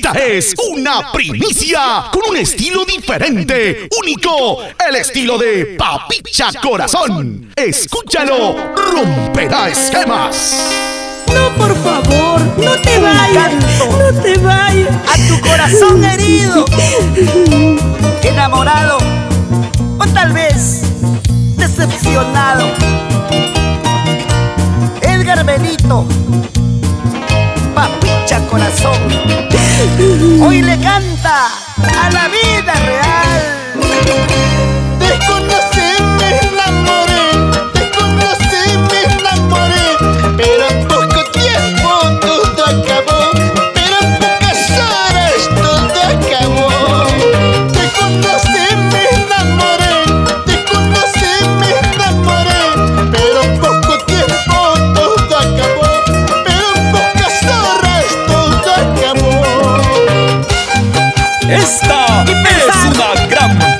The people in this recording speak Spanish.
Esta es una primicia con un estilo diferente, único, el estilo de Papicha Corazón. Escúchalo, romperá esquemas. No, por favor, no te vayas, no te vayas. A tu corazón herido, enamorado o tal vez decepcionado, Edgar Benito, Papicha Corazón, hoy le canta a la vida real. Te conocí, me enamoré, te conocí, me enamoré, pero en poco tiempo todo acabó, pero en pocas horas todo acabó. Te conocí, me enamoré, te conocí, me enamoré, pero en poco tiempo todo acabó, pero en pocas horas todo acabó. Esta es una gran